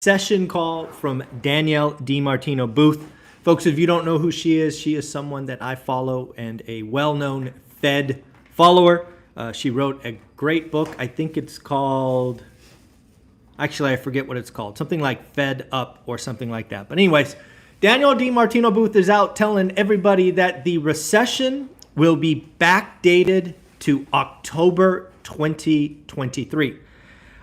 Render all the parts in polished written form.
Recession call from Danielle DiMartino Booth. Folks, if you don't know who she is someone that I follow and a well-known Fed follower. She wrote a great book. I think it's called, actually I forget what it's called. Something like Fed Up or something like that. But anyways, Danielle DiMartino Booth is out telling everybody that the recession will be backdated to October 2023.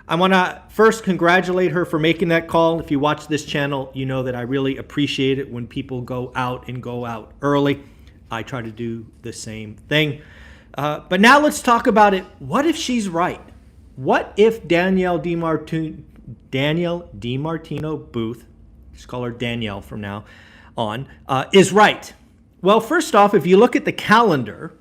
I want to first congratulate her for making that call. If you watch this channel, you know that I really appreciate it when people go out early. I try to do the same thing. But now let's talk about it. What if she's right? What if Danielle DiMartino Booth, just call her Danielle from now on, is right? Well, first off, if you look at the calendar,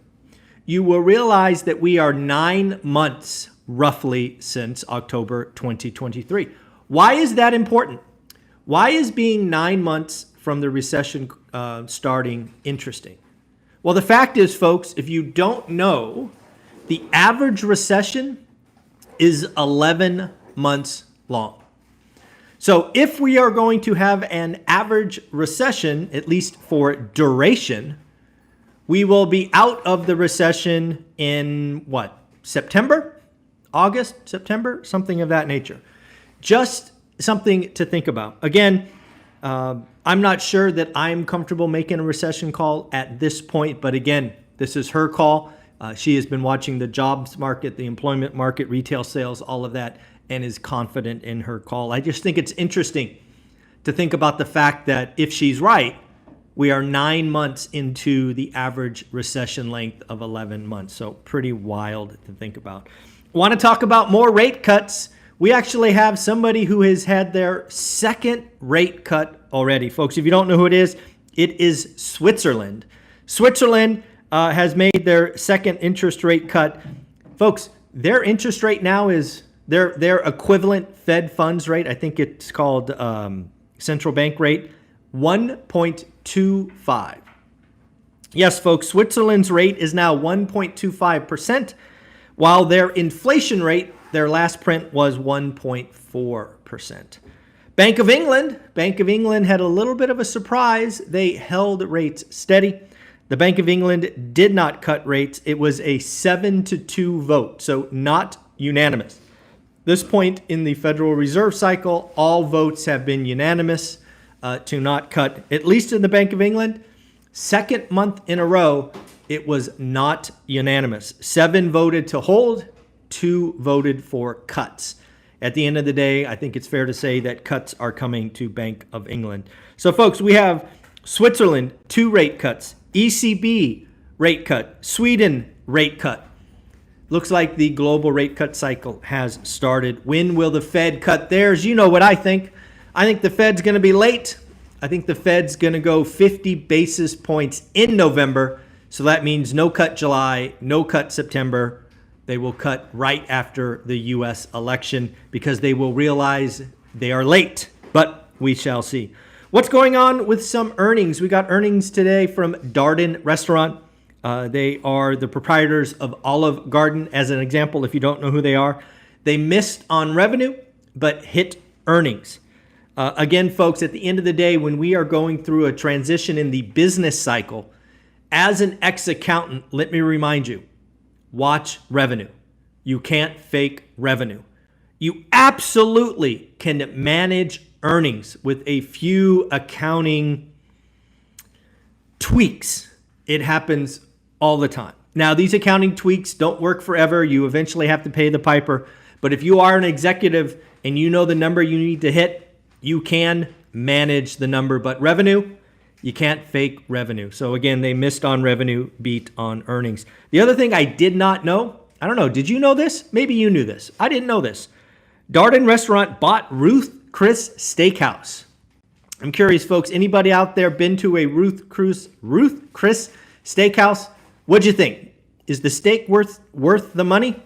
you will realize that we are 9 months roughly since October 2023. Why is that important? Why is being 9 months from the recession starting interesting? Well, the fact is, folks, if you don't know, the average recession is 11 months long. So if we are going to have an average recession, at least for duration, we will be out of the recession in what? September? August, September, something of that nature. Just something to think about. Again, I'm not sure that I'm comfortable making a recession call at this point, but again, this is her call. She has been watching the jobs market, the employment market, retail sales, all of that, and is confident in her call. I just think it's interesting to think about the fact that if she's right, we are 9 months into the average recession length of 11 months. So pretty wild to think about. Want to talk about more rate cuts? We actually have somebody who has had their second rate cut already. Folks, if you don't know who it is Switzerland. Switzerland has made their second interest rate cut. Folks, their interest rate now is their equivalent Fed funds rate. I think it's called central bank rate, 1.25. Yes, folks, Switzerland's rate is now 1.25%. While their inflation rate, their last print was 1.4%. Bank of England had a little bit of a surprise. They held rates steady. The Bank of England did not cut rates. It was a 7-2 vote, so not unanimous. This point in the Federal Reserve cycle, all votes have been unanimous to not cut, at least in the Bank of England. Second month in a row, it was not unanimous. 7 voted to hold, 2 voted for cuts. At the end of the day, I think it's fair to say that cuts are coming to Bank of England. So folks, we have Switzerland, 2 rate cuts, ECB rate cut, Sweden rate cut. Looks like the global rate cut cycle has started. When will the Fed cut theirs? You know what I think. I think the Fed's going to be late. I think the Fed's going to go 50 basis points in November. So that means no cut July, no cut September. They will cut right after the U.S. election because they will realize they are late, but we shall see. What's going on with some earnings? We got earnings today from Darden Restaurant. They are the proprietors of Olive Garden. As an example, if you don't know who they are, they missed on revenue, but hit earnings. Again, folks, at the end of the day, when we are going through a transition in the business cycle, as an ex-accountant, let me remind you, watch revenue. You can't fake revenue. You absolutely can manage earnings with a few accounting tweaks. It happens all the time. Now, these accounting tweaks don't work forever. You eventually have to pay the piper. But if you are an executive and you know the number you need to hit, you can manage the number. But revenue, you can't fake revenue. So again, they missed on revenue, beat on earnings. The other thing I did not know, I don't know, did you know this? Maybe you knew this. I didn't know this. Darden Restaurant bought Ruth Chris Steakhouse. I'm curious, folks, anybody out there been to a Ruth Chris Steakhouse? What'd you think? Is the steak worth the money?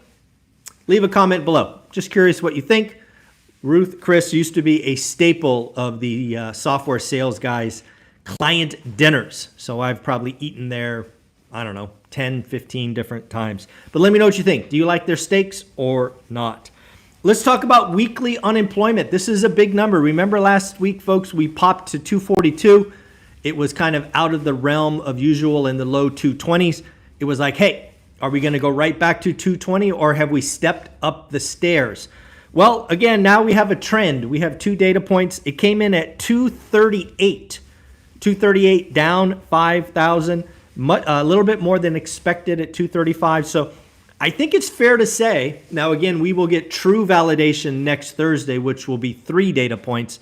Leave a comment below. Just curious what you think. Ruth Chris used to be a staple of the software sales guys' client dinners. So I've probably eaten there, I don't know, 10, 15 different times. But let me know what you think. Do you like their steaks or not? Let's talk about weekly unemployment. This is a big number. Remember last week, folks, we popped to 242. It was kind of out of the realm of usual in the low 220s. It was like, hey, are we going to go right back to 220 or have we stepped up the stairs? Well, again, now we have a trend. We have 2 data points. It came in at 238. 238 down 5,000, a little bit more than expected at 235. So I think it's fair to say, now again, we will get true validation next Thursday, which will be 3 data points.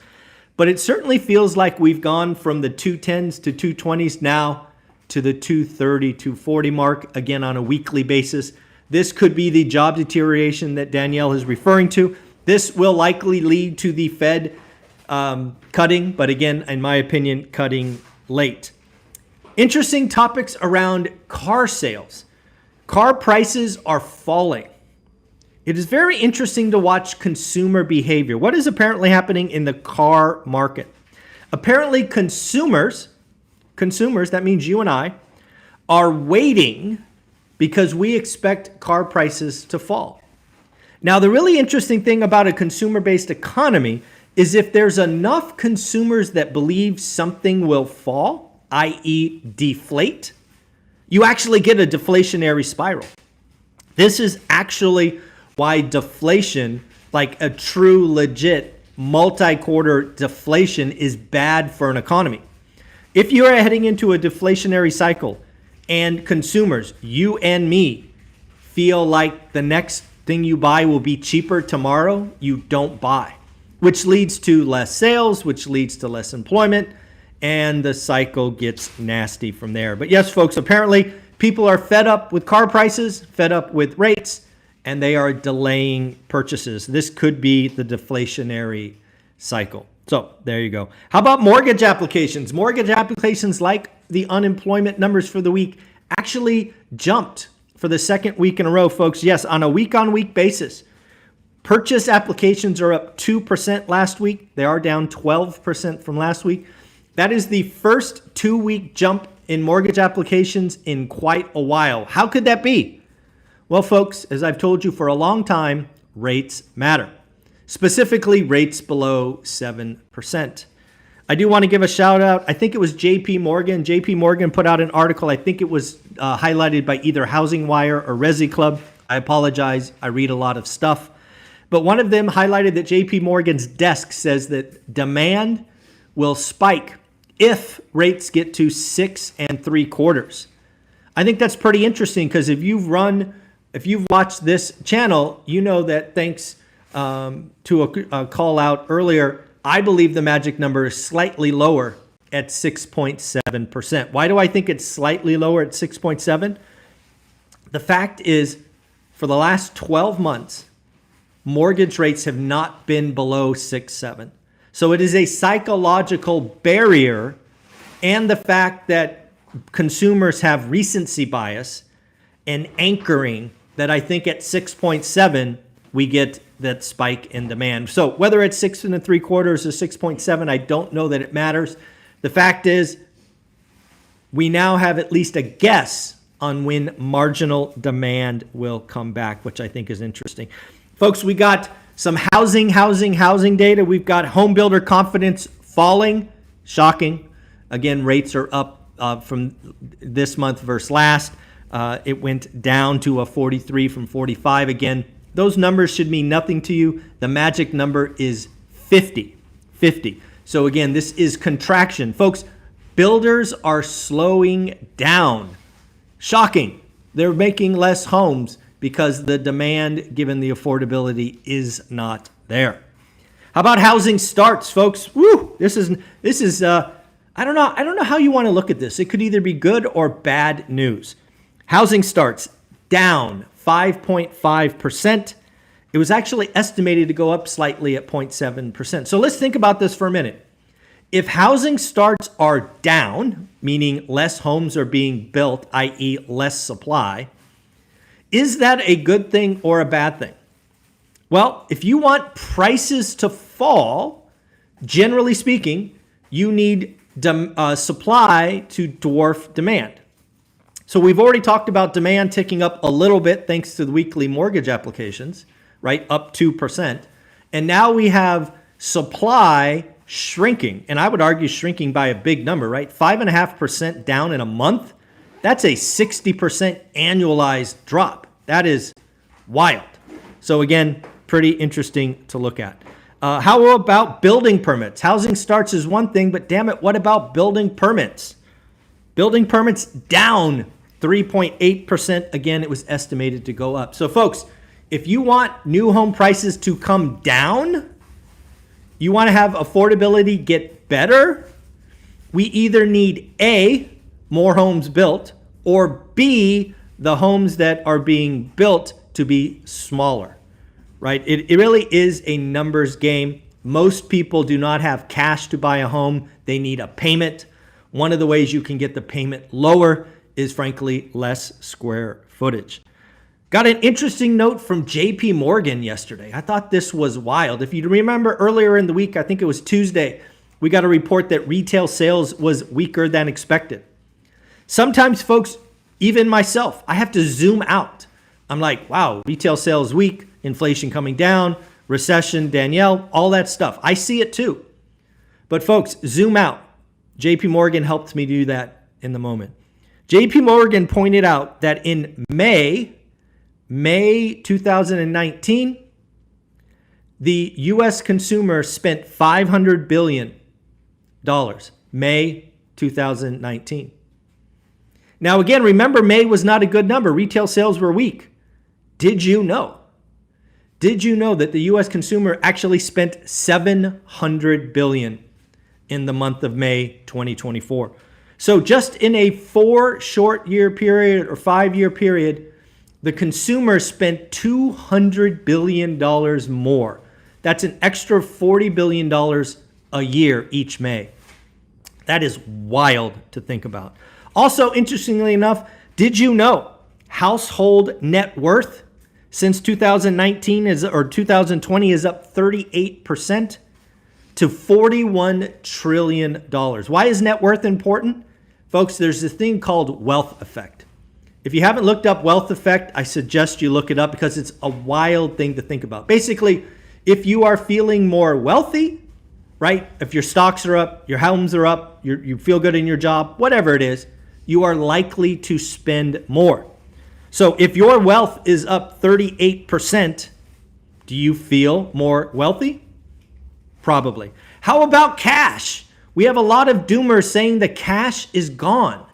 But it certainly feels like we've gone from the 210s to 220s now to the 230, 240 mark, again on a weekly basis. This could be the job deterioration that Danielle is referring to. This will likely lead to the Fed cutting, but again, in my opinion, cutting late. Interesting topics around car sales. Car prices are falling. It is very interesting to watch consumer behavior. What is apparently happening in the car market? Apparently consumers, that means you and I, are waiting because we expect car prices to fall. Now, the really interesting thing about a consumer-based economy is if there's enough consumers that believe something will fall, i.e. deflate, you actually get a deflationary spiral. This is actually why deflation, like a true, legit, multi-quarter deflation, is bad for an economy. If you are heading into a deflationary cycle and consumers, you and me, feel like the next thing you buy will be cheaper tomorrow, you don't buy, which leads to less sales, which leads to less employment, and the cycle gets nasty from there. But yes, folks, apparently people are fed up with car prices, fed up with rates, and they are delaying purchases. This could be the deflationary cycle. So there you go. How about mortgage applications? Mortgage applications, like the unemployment numbers for the week, actually jumped for the second week in a row, folks. Yes, on a week-on-week basis. Purchase applications are up 2% last week. They are down 12% from last week. That is the first 2-week jump in mortgage applications in quite a while. How could that be? Well, folks, as I've told you for a long time, rates matter. Specifically, rates below 7%. I do want to give a shout out. I think it was JP Morgan. JP Morgan put out an article. I think it was highlighted by either Housing Wire or Resi Club. I apologize. I read a lot of stuff. But one of them highlighted that JP Morgan's desk says that demand will spike if rates get to 6 3/4. I think that's pretty interesting because if you've watched this channel, you know that thanks to a call out earlier, I believe the magic number is slightly lower at 6.7%. Why do I think it's slightly lower at 6.7? The fact is, for the last 12 months, mortgage rates have not been below 6.7. So it is a psychological barrier, and the fact that consumers have recency bias and anchoring that I think at 6.7, we get that spike in demand. So whether it's 6 3/4 or 6.7, I don't know that it matters. The fact is, we now have at least a guess on when marginal demand will come back, which I think is interesting. Folks, we got some housing data. We've got home builder confidence falling. Shocking. Again, rates are up from this month versus last. It went down to a 43 from 45. Again, those numbers should mean nothing to you. The magic number is 50. 50. So again, this is contraction. Folks, builders are slowing down. Shocking. They're making less homes because the demand, given the affordability, is not there. How about housing starts, folks? Woo! This is I don't know how you want to look at this. It could either be good or bad news. Housing starts down 5.5%. It was actually estimated to go up slightly at 0.7%. So let's think about this for a minute. If housing starts are down, meaning less homes are being built, i.e. less supply, is that a good thing or a bad thing? Well, if you want prices to fall, generally speaking, you need supply to dwarf demand. So we've already talked about demand ticking up a little bit thanks to the weekly mortgage applications. right? Up 2%. And now we have supply shrinking. And I would argue shrinking by a big number, right? 5.5% down in a month. That's a 60% annualized drop. That is wild. So again, pretty interesting to look at. How about building permits? Housing starts is one thing, but damn it, what about building permits? Building permits down 3.8%. Again, it was estimated to go up. So folks, if you want new home prices to come down, you want to have affordability get better, we either need A, more homes built, or B, the homes that are being built to be smaller. Right? It really is a numbers game. Most people do not have cash to buy a home. They need a payment. One of the ways you can get the payment lower is, frankly, less square footage. Got an interesting note from JP Morgan yesterday. I thought this was wild. If you remember earlier in the week, I think it was Tuesday, we got a report that retail sales was weaker than expected. Sometimes, folks, even myself, I have to zoom out. I'm like, wow, retail sales weak. Inflation coming down, recession, Danielle, all that stuff. I see it too. But folks, zoom out. JP Morgan helped me do that in the moment. JP Morgan pointed out that in May 2019, the US consumer spent $500 billion. May 2019. Now again, remember May was not a good number. Retail sales were weak. Did you know that the US consumer actually spent $700 billion in the month of May 2024? So just in a 4 short year period or 5 year period, the consumer spent $200 billion more. That's an extra $40 billion a year each May. That is wild to think about. Also, interestingly enough, did you know household net worth since 2019 or 2020 is up 38% to $41 trillion. Why is net worth important? Folks, there's this thing called wealth effect. If you haven't looked up wealth effect, I suggest you look it up because it's a wild thing to think about. Basically, if you are feeling more wealthy, right? If your stocks are up, your homes are up, you feel good in your job, whatever it is, you are likely to spend more. So if your wealth is up 38%, do you feel more wealthy? Probably. How about cash? We have a lot of doomers saying the cash is gone.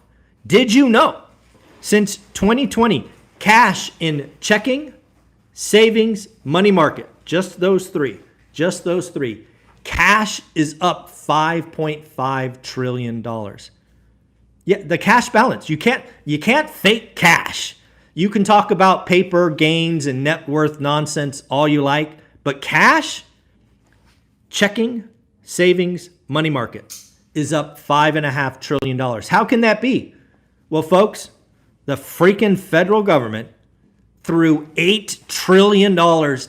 Did you know? Since 2020, cash in checking, savings, money market, just those three, cash is up $5.5 trillion. Yeah, the cash balance. You can't fake cash. You can talk about paper gains and net worth nonsense all you like, but cash, checking, savings, money market is up $5.5 trillion. How can that be? Well, folks, the freaking federal government threw $8 trillion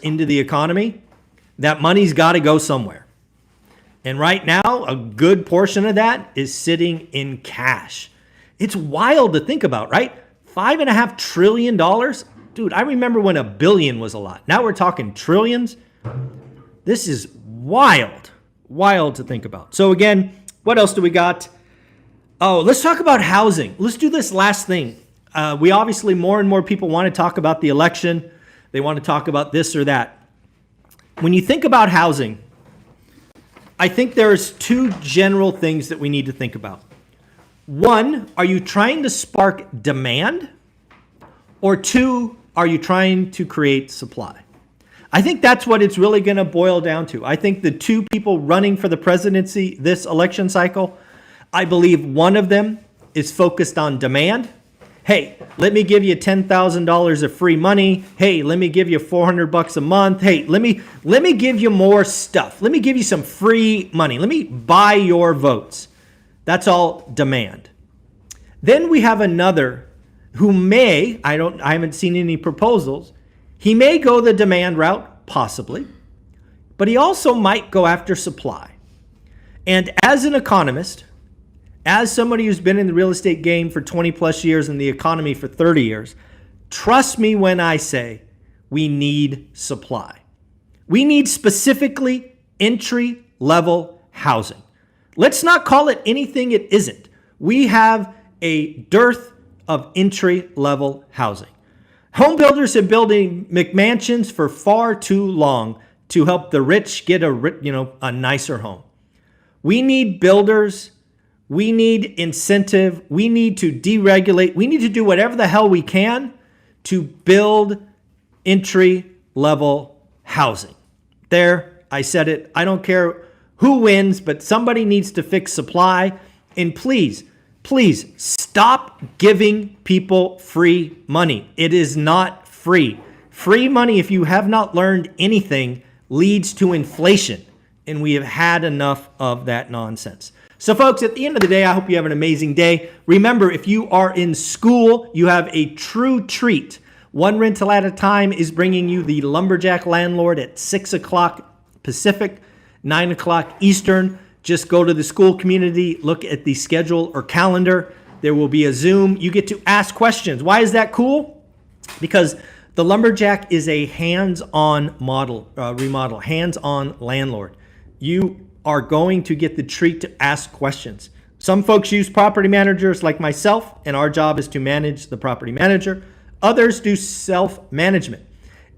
into the economy. That money's got to go somewhere. And right now, a good portion of that is sitting in cash. It's wild to think about, right? $5.5 trillion? Dude, I remember when a billion was a lot. Now we're talking trillions. This is wild to think about. So again, what else do we got? Oh, let's talk about housing. Let's do this last thing. We obviously, more and more people want to talk about the election. They want to talk about this or that. When you think about housing, I think there's two general things that we need to think about. One, are you trying to spark demand? Or two, are you trying to create supply? I think that's what it's really going to boil down to. I think the two people running for the presidency this election cycle, I believe one of them is focused on demand. Hey, let me give you $10,000 of free money. Hey, let me give you $400 a month. Hey, let me give you more stuff. Let me give you some free money. Let me buy your votes. That's all demand. Then we have another who may, I haven't seen any proposals. He may go the demand route, possibly, but he also might go after supply. And as an economist, as somebody who's been in the real estate game for 20 plus years and the economy for 30 years, trust me when I say we need supply. We need specifically entry-level housing. Let's not call it anything it isn't. We have a dearth of entry-level housing. Home builders have been building McMansions for far too long to help the rich get a nicer home. We need builders. We need incentive. We need to deregulate. We need to do whatever the hell we can to build entry-level housing. There, I said it. I don't care who wins, but somebody needs to fix supply. And please stop giving people free money. It is not free. Free money, if you have not learned anything, leads to inflation. And we have had enough of that nonsense. So folks, at the end of the day, I hope you have an amazing day. Remember, if you are in school, you have a true treat. One Rental at a Time is bringing you the Lumberjack Landlord at 6 o'clock Pacific, 9 o'clock Eastern. Just go to the school community, look at the schedule or calendar. There will be a Zoom. You get to ask questions. Why is that cool? Because the Lumberjack is a hands-on remodel, hands-on landlord. You are going to get the treat to ask questions. Some folks use property managers like myself, and our job is to manage the property manager. Others do self-management,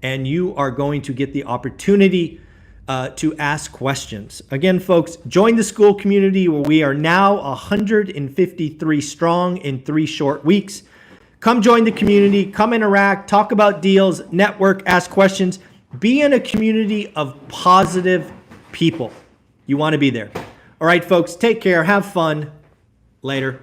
and you are going to get the opportunity to ask questions. Again, folks, join the school community where we are now 153 strong in 3 short weeks. Come join the community, come interact, talk about deals, network, ask questions. Be in a community of positive people. You want to be there. All right, folks, take care. Have fun. Later.